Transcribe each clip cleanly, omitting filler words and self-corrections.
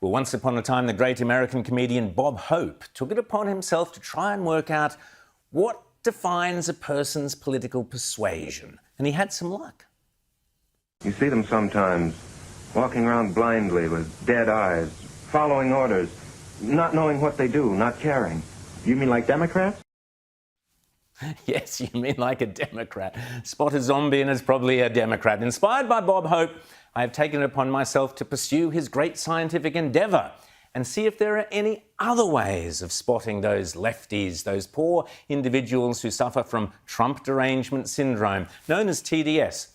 Well, once upon a time, the great American comedian Bob Hope took it upon himself to try and work out what defines a person's political persuasion. And he had some luck. You see them sometimes walking around blindly with dead eyes, following orders, not knowing what they do, not caring. You mean like Democrats? Yes, you mean like a Democrat. Spot a zombie and it's probably a Democrat. Inspired by Bob Hope, I have taken it upon myself to pursue his great scientific endeavour and see if there are any other ways of spotting those lefties, those poor individuals who suffer from Trump derangement syndrome, known as TDS.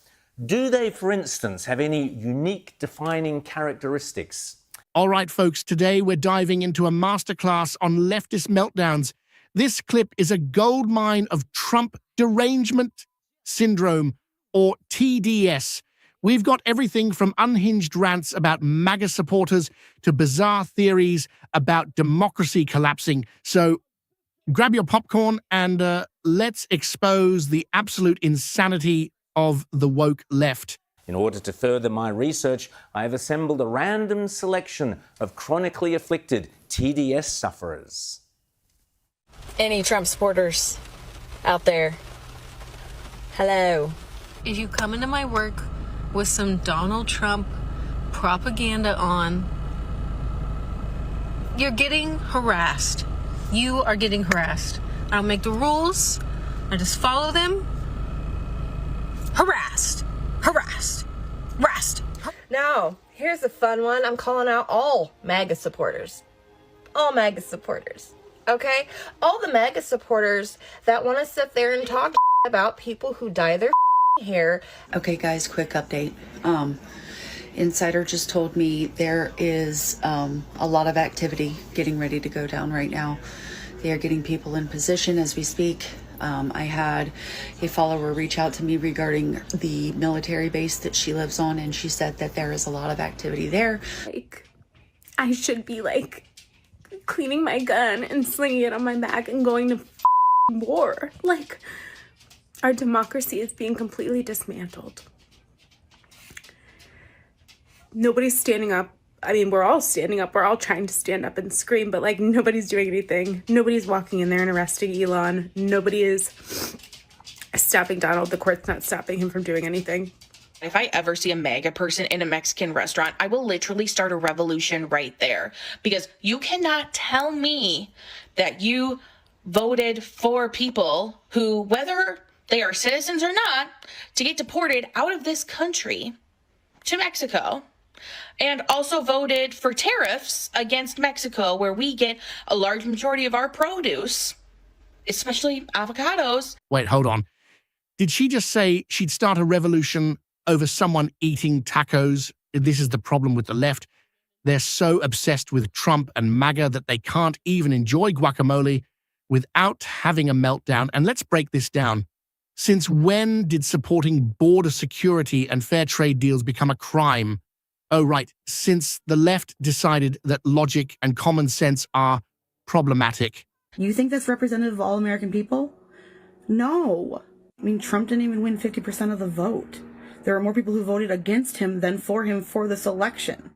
Do they, for instance, have any unique defining characteristics? All right, folks, today we're diving into a masterclass on leftist meltdowns. This clip is a goldmine of Trump derangement syndrome, or TDS. We've got everything from unhinged rants about MAGA supporters to bizarre theories about democracy collapsing. So grab your popcorn and let's expose the absolute insanity of the woke left. In order to further my research, I have assembled a random selection of chronically afflicted TDS sufferers. Any Trump supporters out there? Hello. If you come into my work with some Donald Trump propaganda on, you're getting harassed. You are getting harassed. I don't make the rules. I just follow them. Harassed. Harassed. Harassed. Now, here's a fun one. I'm calling out all MAGA supporters. All MAGA supporters. Okay? All the MAGA supporters that want to sit there and talk about people who dye their hair. Okay, guys, quick update. Insider just told me there is a lot of activity getting ready to go down right now. They are getting people in position as we speak. I had a follower reach out to me regarding the military base that she lives on, and she said that there is a lot of activity there. Like, I should be like cleaning my gun and slinging it on my back and going to war. Like, our democracy is being completely dismantled. Nobody's standing up. I mean, we're all standing up. We're all trying to stand up and scream, but like nobody's doing anything. Nobody's walking in there and arresting Elon. Nobody is stopping Donald. The court's not stopping him from doing anything. If I ever see a MAGA person in a Mexican restaurant, I will literally start a revolution right there. Because you cannot tell me that you voted for people who, whether they are citizens or not, to get deported out of this country to Mexico. And also voted for tariffs against Mexico, where we get a large majority of our produce, especially avocados. Wait, hold on. Did she just say she'd start a revolution over someone eating tacos? This is the problem with the left. They're so obsessed with Trump and MAGA that they can't even enjoy guacamole without having a meltdown. And let's break this down. Since when did supporting border security and fair trade deals become a crime? Oh, right, since the left decided that logic and common sense are problematic. You think that's representative of all American people? No. I mean, Trump didn't even win 50% of the vote. There are more people who voted against him than for him for this election.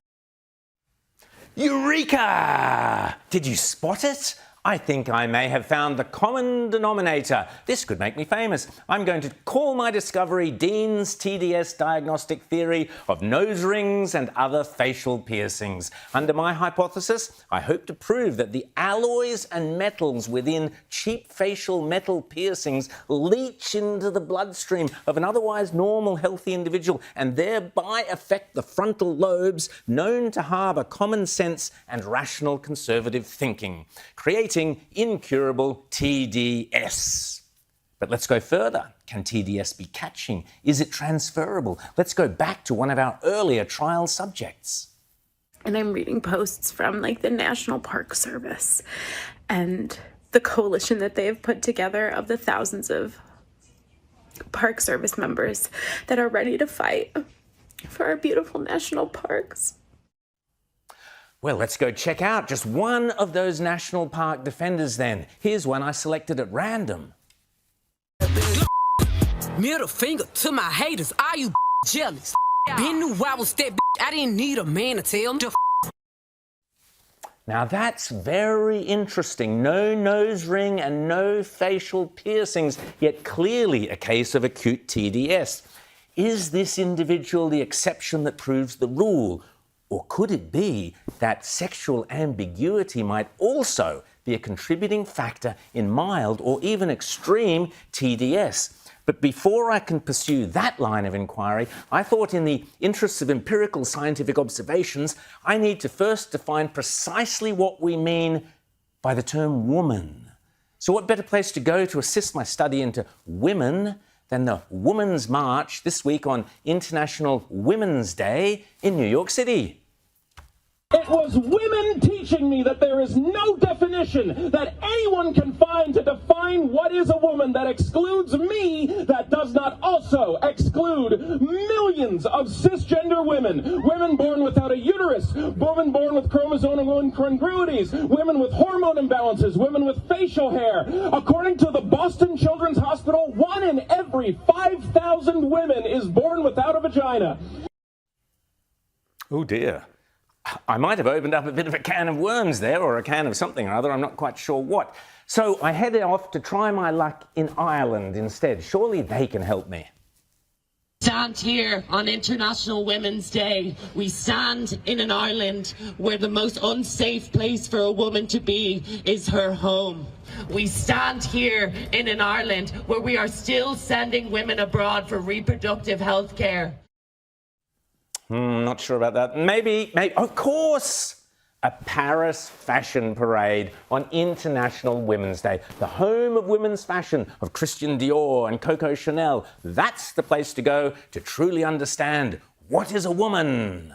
Eureka! Did you spot it? I think I may have found the common denominator. This could make me famous. I'm going to call my discovery Dean's TDS diagnostic theory of nose rings and other facial piercings. Under my hypothesis, I hope to prove that the alloys and metals within cheap facial metal piercings leach into the bloodstream of an otherwise normal, healthy individual and thereby affect the frontal lobes known to harbour common sense and rational conservative thinking, creating incurable TDS. But let's go further. Can TDS be catching? Is it transferable? Let's go back to one of our earlier trial subjects. And I'm reading posts from like the National Park Service and the coalition that they have put together of the thousands of Park Service members that are ready to fight for our beautiful national parks. Well, let's go check out just one of those national park defenders then. Here's one I selected at random. Middle finger to my haters, are you jealous? Been knew I was that I didn't need a man to tell me. Now that's very interesting. No nose ring and no facial piercings, yet clearly a case of acute TDS. Is this individual the exception that proves the rule? Or could it be that sexual ambiguity might also be a contributing factor in mild or even extreme TDS? But before I can pursue that line of inquiry, I thought in the interests of empirical scientific observations, I need to first define precisely what we mean by the term woman. So what better place to go to assist my study into women than the Women's March this week on International Women's Day in New York City? It was women teaching me that there is no definition that anyone can find to define what is a woman that excludes me, that does not also exclude millions of cisgender women. Women born without a uterus, women born with chromosomal incongruities, women with hormone imbalances, women with facial hair. According to the Boston Children's Hospital, 1 in every 5,000 women is born without a vagina. Oh dear. I might have opened up a bit of a can of worms there, or a can of something or other, I'm not quite sure what. So I headed off to try my luck in Ireland instead. Surely they can help me. Stand here on International Women's Day. We stand in an Ireland where the most unsafe place for a woman to be is her home. We stand here in an Ireland where we are still sending women abroad for reproductive health care. Not sure about that. Maybe, of course, a Paris fashion parade on International Women's Day, the home of women's fashion, of Christian Dior and Coco Chanel. That's the place to go to truly understand what is a woman.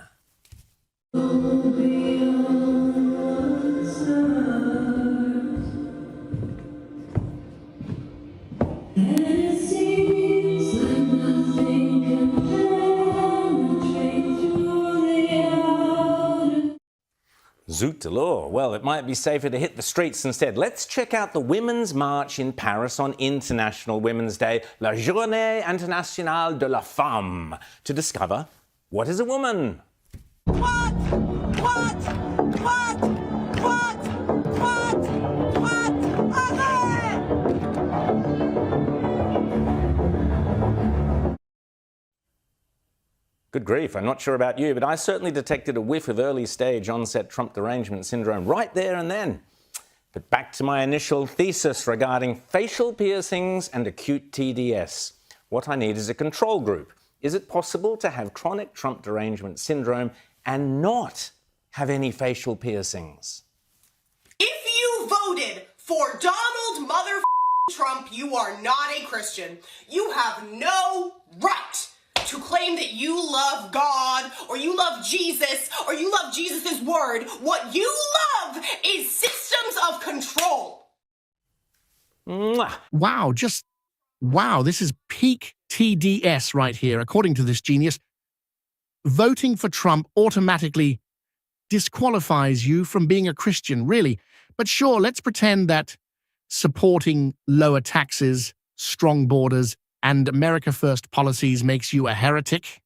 Zoot alors. Well, it might be safer to hit the streets instead. Let's check out the Women's March in Paris on International Women's Day, la Journée Internationale de la Femme, to discover what is a woman. What? Good grief, I'm not sure about you, but I certainly detected a whiff of early-stage onset Trump derangement syndrome right there and then. But back to my initial thesis regarding facial piercings and acute TDS. What I need is a control group. Is it possible to have chronic Trump derangement syndrome and not have any facial piercings? If you voted for Donald Trump, you are not a Christian. You have no right to claim that you love God, or you love Jesus, or you love Jesus' word. What you love is systems of control. Mwah. Wow, this is peak TDS right here. According to this genius, voting for Trump automatically disqualifies you from being a Christian, really. But sure, let's pretend that supporting lower taxes, strong borders, and America First policies makes you a heretic.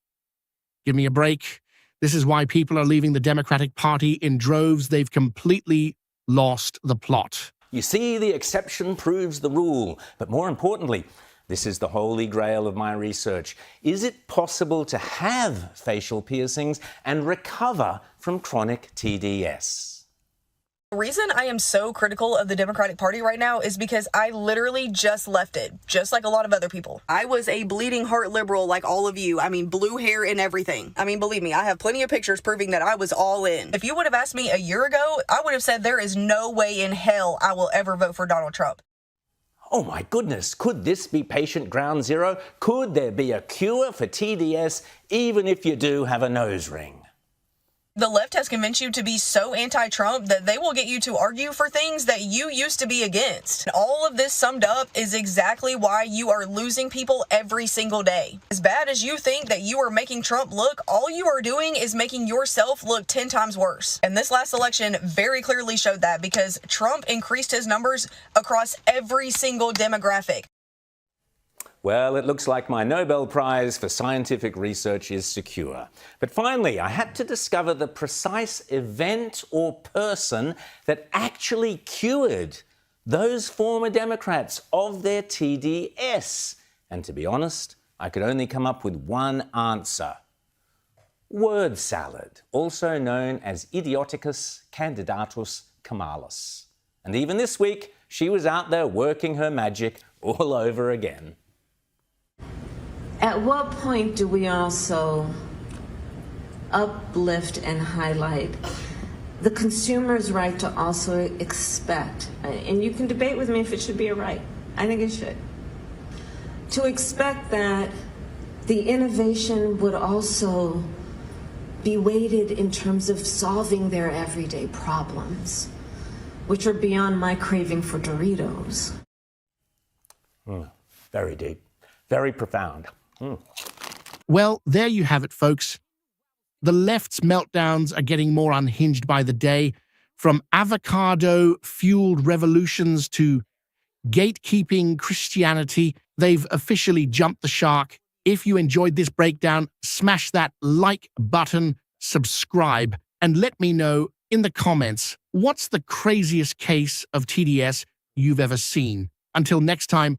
Give me a break. This is why people are leaving the Democratic Party in droves. They've completely lost the plot. You see, the exception proves the rule. But more importantly, this is the holy grail of my research. Is it possible to have facial piercings and recover from chronic TDS? The reason I am so critical of the Democratic Party right now is because I literally just left it, just like a lot of other people. I was a bleeding heart liberal like all of you. I mean, blue hair and everything. I mean, believe me, I have plenty of pictures proving that I was all in. If you would have asked me a year ago, I would have said there is no way in hell I will ever vote for Donald Trump. Oh my goodness, could this be patient ground zero? Could there be a cure for TDS even if you do have a nose ring? The left has convinced you to be so anti-Trump that they will get you to argue for things that you used to be against. All of this summed up is exactly why you are losing people every single day. As bad as you think that you are making Trump look, all you are doing is making yourself look 10 times worse. And this last election very clearly showed that, because Trump increased his numbers across every single demographic. Well, it looks like my Nobel Prize for scientific research is secure. But finally, I had to discover the precise event or person that actually cured those former Democrats of their TDS. And to be honest, I could only come up with one answer. Word salad, also known as Idioticus candidatus camalis. And even this week, she was out there working her magic all over again. At what point do we also uplift and highlight the consumer's right to also expect, and you can debate with me if it should be a right, I think it should, to expect that the innovation would also be weighted in terms of solving their everyday problems, which are beyond my craving for Doritos. Very deep, very profound. Well, there you have it, folks. The left's meltdowns are getting more unhinged by the day, from avocado-fueled revolutions to gatekeeping Christianity. They've officially jumped the shark. If you enjoyed this breakdown, smash that like button, subscribe, and let me know in the comments, what's the craziest case of TDS you've ever seen? Until next time,